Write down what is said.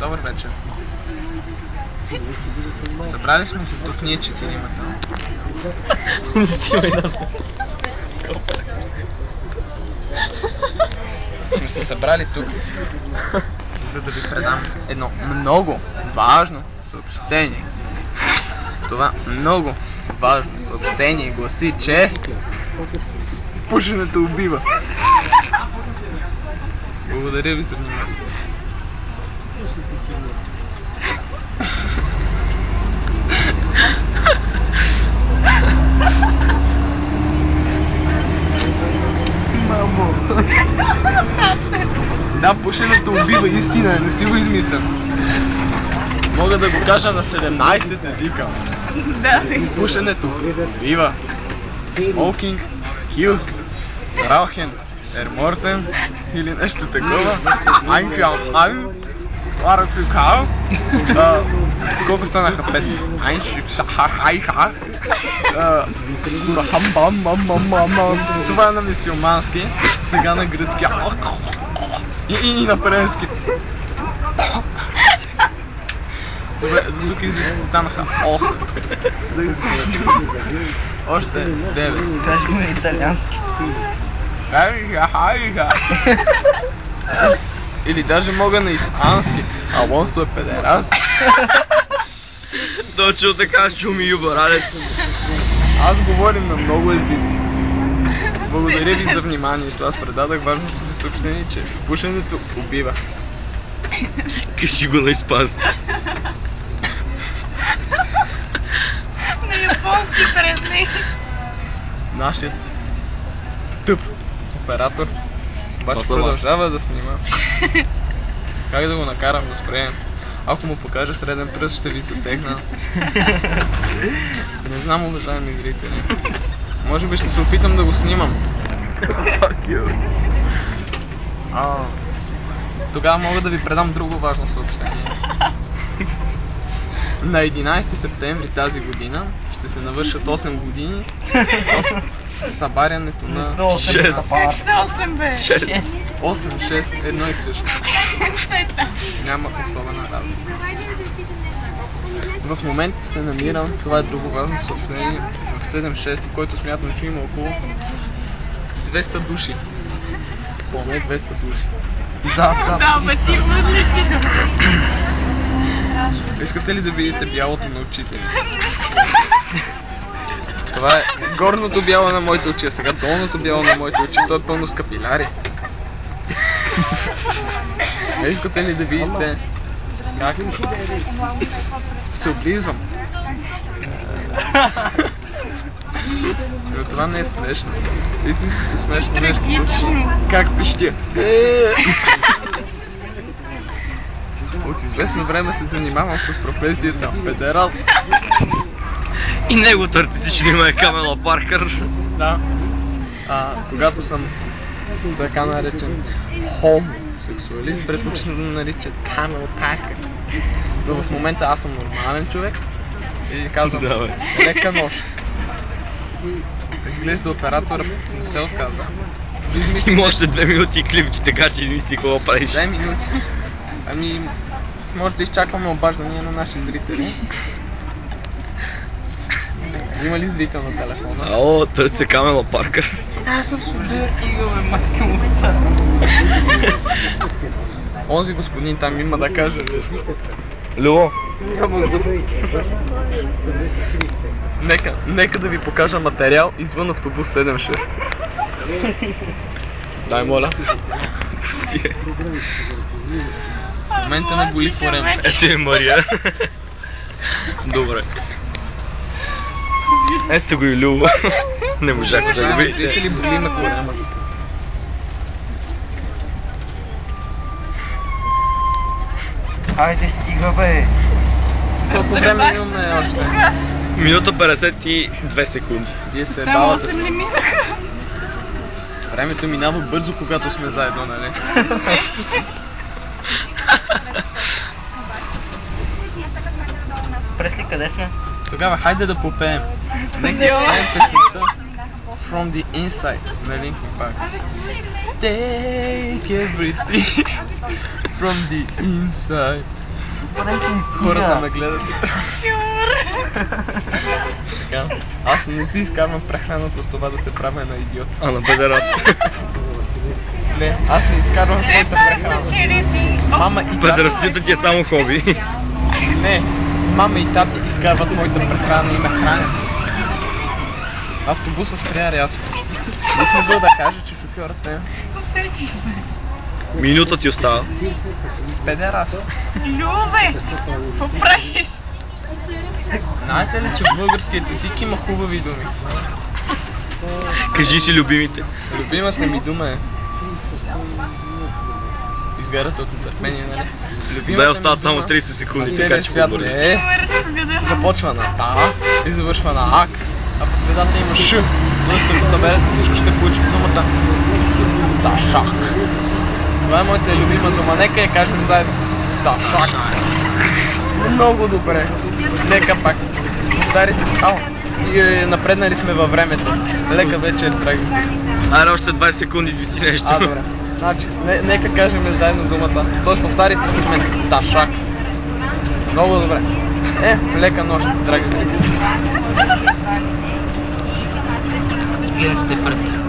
Добър вечер. Събрали сме се тук ние четиримата. Не си ме да се. Сме се събрали тук, за да ви предам едно много важно съобщение. Това много важно съобщение гласи, че пушенето убива. Благодаря ви за вниманието. Мамо. Да, пушенето убива, истина, не си го измислям. Мога да го кажа на 17 езика. Да. Пушенето убива. Smoking kills. Rauchen ermorden или нещо такова. Einführung. Араксукал. Колко станаха 5? Това е на мюсюлмански, сега на гръцки и на френски. Добре, тук езиците станаха 8. Още 9. Кажи го на италиански. Или даже мога на испански. Алонсо е педерас. Точно така, шуми юбаралец. Аз говорим на много езици. Благодаря ви за вниманието. Аз предадах важното си съобщение, че пушенето убива. Кажи го на испански. На японски предли. Нашият тъп оператор обаче продължава да снима. Как да го накарам да спре? Ако му покажа среден пръст, ще ви засегна. Не знам, уважаеми зрители. Може би ще се опитам да го снимам. Тогава мога да ви предам друго важно съобщение. На 11 септември тази година ще се навършат 8 години от събарянето на 6. Как са 8 бе? 8, 6, едно и също. Няма особена работа. В момента се намирам, това е друго важно съобщение, в 7-6, в който смятам, че има около 200 души. Поне 200 души. Да, бе ти възлики. Искате ли да видите бялото на очите ми? Това е горното бяло на моите очи, а сега долното бяло на моите очи, то е пълно с капиляри. Искате ли да видите как се облизвам? Но това не е смешно. Истинското смешно нещо тук. Как пищя? От известно време се занимавам с професията педерас. И неговото артистично име е Камела Паркър. Да. Когато съм така наречен хомосексуалист, предпочитам да наричат Камел Паркър. Но в момента аз съм нормален човек и казвам лека нощ. Изглежда оператора не се отказа. Има още 2 минути клипче, така че не мисли какво правиш. 2 минути. Ами, може да изчакваме обаждания на наши зрители. Има ли зрител на телефона? Ало, търси Камела Паркър. Аз съм Сулер Игъл, майка му. Онзи господин там има да каже нещо. Любо. Нека да ви покажа материал извън автобус 76. Дай, моля. В момента не боли корема. Ето е Мария. Добре. Ето го и Любо. Не можах да го видите. Видите ли, боли ме корема. Хайде, стига бе. Колко време имаме още? Минута 52 секунди. Вие се Само бавате 8 ли минаха? Времето минава бързо, когато сме заедно, нали? Пресли, къде сме? Тогава хайде да попеем. Нека да спеем песента From the Inside на Linkin Park. Take everything from the inside. Хората ме гледат и Шур! така. Аз не си изкарвам прехраната с това да се правя на идиот. А на бедерас. Не, аз не изкарвам своята прехрана. Мама и тати... Бедерастията ти е само хоби. Не, мама и тати изкарват моята прехрана и ме хранят. Автобуса спря рязко. Бих могъл да кажа, че шофьорът е Усетих, бе. Минута ти остава. педерас. Любе! Какво правиш? Знаете ли, че в българският език има хубави думи? Кажи си любимите. Любимата ми дума е... Изгарате от нетърпение, нали? Любимата Да, ми остават само дума 30 секунди, на така целия че свят побързи. е... Започва на та и завършва на ак, а по средата има ш. Тоест, ако съберете всичко, ще получим думата ташак. Това е моята любима дума. Нека я кажем заедно. Ташак. Много добре. Нека пак. Повтарите си. Ау. И напреднали сме във времето. Лека вечер, драги зрители. Аре, още 20 секунди извести нещо. Добре. Значи, нека кажем заедно думата. Тоест, повтарите след мен. Ташак. Много добре. Лека нощ, драги зрители. Стига сте пред